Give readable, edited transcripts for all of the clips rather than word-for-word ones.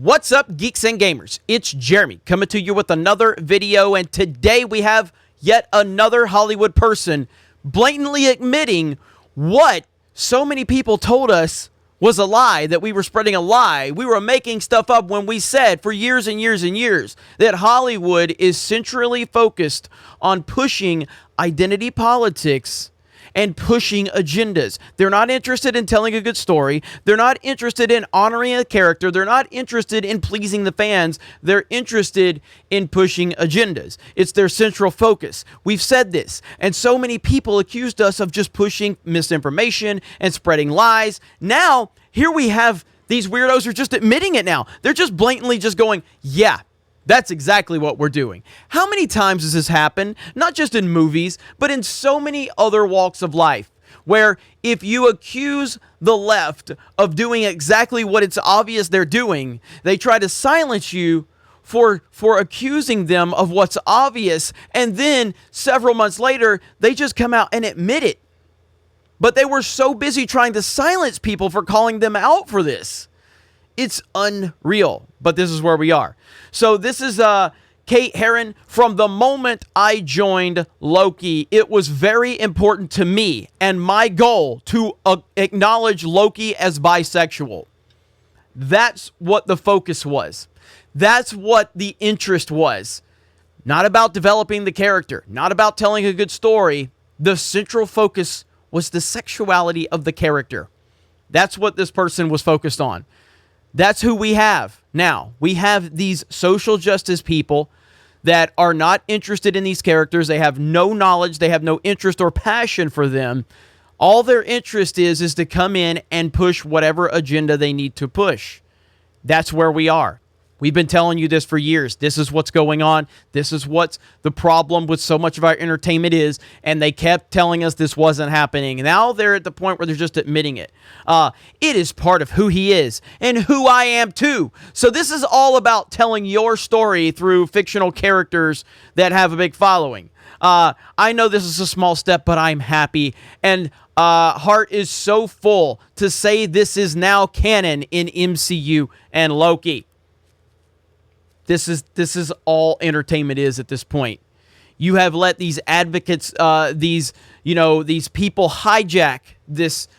What's up, Geeks and Gamers? It's Jeremy coming to you with another video, and today we have yet another Hollywood person blatantly admitting what so many people told us was a lie, that we were spreading a lie. We were making stuff up when we said for years and years and years that Hollywood is centrally focused on pushing identity politics and pushing agendas. They're not interested in telling a good story. They're not interested in honoring a character. They're not interested in pleasing the fans. They're interested in pushing agendas. It's their central focus. We've said this, and so many people accused us of just pushing misinformation and spreading lies. Now, here we have these weirdos who are just admitting it now. They're just blatantly just going, yeah, that's exactly what we're doing. How many times has this happened? Not just in movies, but in so many other walks of life, where if you accuse the left of doing exactly what it's obvious they're doing, they try to silence you for accusing them of what's obvious, and then several months later, they just come out and admit it. But they were so busy trying to silence people for calling them out for this. It's unreal, but this is where we are. So this is Kate Herron. From the moment I joined Loki, it was very important to me and my goal to acknowledge Loki as bisexual. That's what the focus was. That's what the interest was. Not about developing the character, not about telling a good story. The central focus was the sexuality of the character. That's what this person was focused on. That's who we have. Now, we have these social justice people that are not interested in these characters. They have no knowledge. They have no interest or passion for them. All their interest is to come in and push whatever agenda they need to push. That's where we are. We've been telling you this for years. This is what's going on. This is what the problem with so much of our entertainment is. And they kept telling us this wasn't happening. Now they're at the point where they're just admitting it. It is part of who he is and who I am too. So this is all about telling your story through fictional characters that have a big following. I know this is a small step, but I'm happy. And heart is so full to say this is now canon in MCU and Loki. This is all entertainment is at this point. You have let these advocates, these people hijack this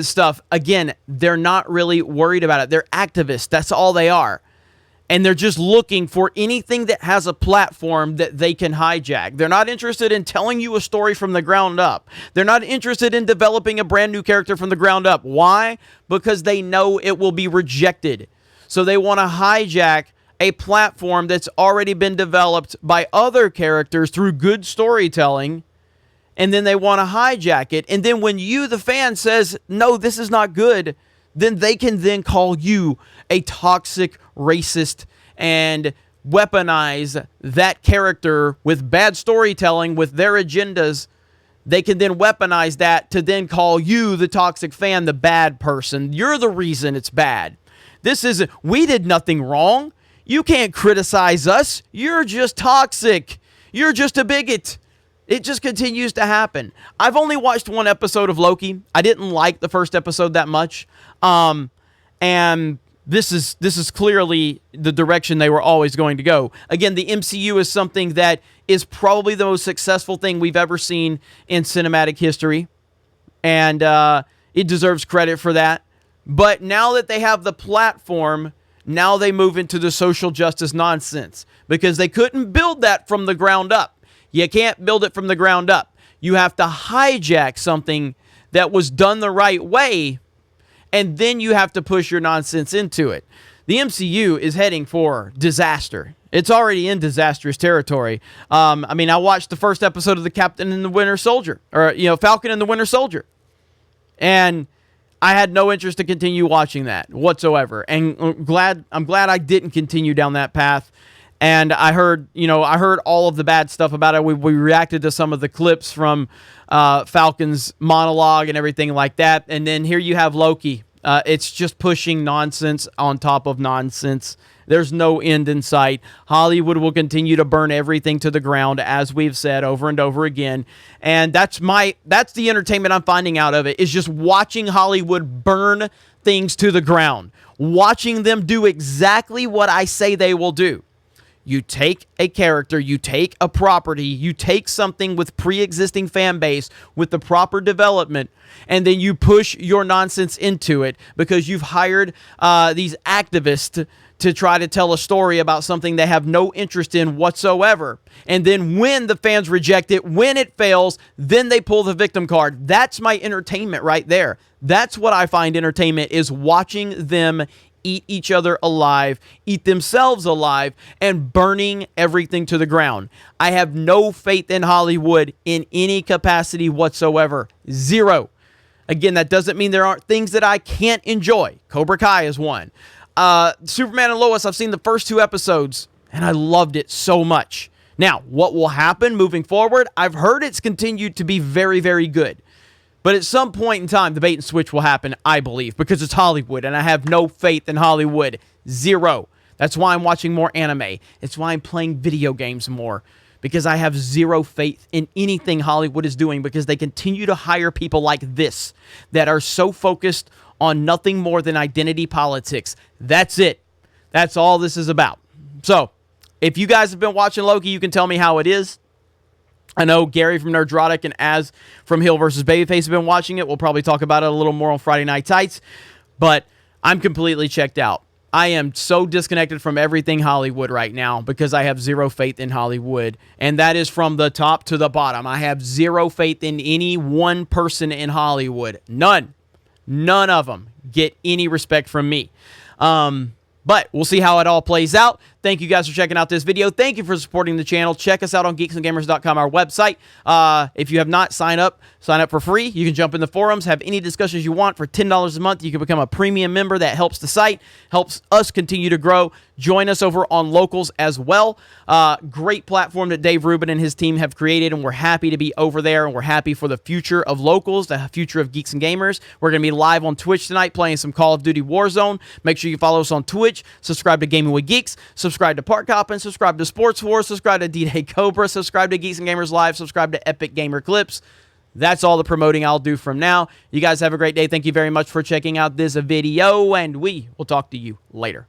stuff. Again, they're not really worried about it. They're activists. That's all they are. And they're just looking for anything that has a platform that they can hijack. They're not interested in telling you a story from the ground up. They're not interested in developing a brand new character from the ground up. Why? Because they know it will be rejected. So they want to hijack a platform that's already been developed by other characters through good storytelling, and then they want to hijack it. And then when you, the fan, says, no, this is not good, then they can then call you a toxic racist and weaponize that character with bad storytelling, with their agendas. They can then weaponize that to then call you, the toxic fan, the bad person. You're the reason it's bad. We did nothing wrong. You can't criticize us. You're just toxic. You're just a bigot. It just continues to happen. I've only watched one episode of Loki. I didn't like the first episode that much. And this is clearly the direction they were always going to go. Again, the MCU is something that is probably the most successful thing we've ever seen in cinematic history. And it deserves credit for that. But now that they have the platform, now they move into the social justice nonsense because they couldn't build that from the ground up. You can't build it from the ground up. You have to hijack something that was done the right way, and then you have to push your nonsense into it. The MCU is heading for disaster. It's already in disastrous territory. I watched the first episode of the Falcon and the Winter Soldier. And I had no interest to continue watching that whatsoever, and I'm glad I didn't continue down that path. And I heard all of the bad stuff about it. We reacted to some of the clips from Falcon's monologue and everything like that. And then here you have Loki. It's just pushing nonsense on top of nonsense, There's no end in sight. Hollywood will continue to burn everything to the ground, as we've said over and over again. And that's the entertainment I'm finding out of it, is just watching Hollywood burn things to the ground. Watching them do exactly what I say they will do. You take a character, you take a property, you take something with pre-existing fan base with the proper development, and then you push your nonsense into it because you've hired these activists to try to tell a story about something they have no interest in whatsoever. And then when the fans reject it, when it fails, then they pull the victim card. That's my entertainment right there. That's what I find entertainment, is watching them eat each other alive, eat themselves alive, and burning everything to the ground. I have no faith in Hollywood in any capacity whatsoever. Zero. Again, that doesn't mean there aren't things that I can't enjoy. Cobra Kai is one. Superman and Lois, I've seen the first 2 episodes, and I loved it so much. Now, what will happen moving forward? I've heard it's continued to be very, very good. But at some point in time, the bait and switch will happen, I believe, because it's Hollywood, and I have no faith in Hollywood. Zero. That's why I'm watching more anime. It's why I'm playing video games more, because I have zero faith in anything Hollywood is doing, because they continue to hire people like this that are so focused on nothing more than identity politics. That's it. That's all this is about. So, if you guys have been watching Loki, you can tell me how it is. I know Gary from Nerdrotic and Az from Hill vs. Babyface have been watching it. We'll probably talk about it a little more on Friday Night Tights. But I'm completely checked out. I am so disconnected from everything Hollywood right now because I have zero faith in Hollywood. And that is from the top to the bottom. I have zero faith in any one person in Hollywood. None. None of them get any respect from me. But we'll see how it all plays out. Thank you guys for checking out this video. Thank you for supporting the channel. Check us out on geeksandgamers.com, our website. If you have not, sign up for free. You can jump in the forums, have any discussions you want for $10 a month. You can become a premium member. That helps the site, helps us continue to grow. Join us over on Locals as well. Great platform that Dave Rubin and his team have created, and we're happy to be over there, and we're happy for the future of Locals, the future of Geeks and Gamers. We're going to be live on Twitch tonight playing some Call of Duty Warzone. Make sure you follow us on Twitch. Subscribe to Gaming with Geeks. Subscribe to Park Hoppin'. Subscribe to Sports Wars. Subscribe to D-Day Cobra. Subscribe to Geeks and Gamers Live. Subscribe to Epic Gamer Clips. That's all the promoting I'll do from now. You guys have a great day. Thank you very much for checking out this video, and we will talk to you later.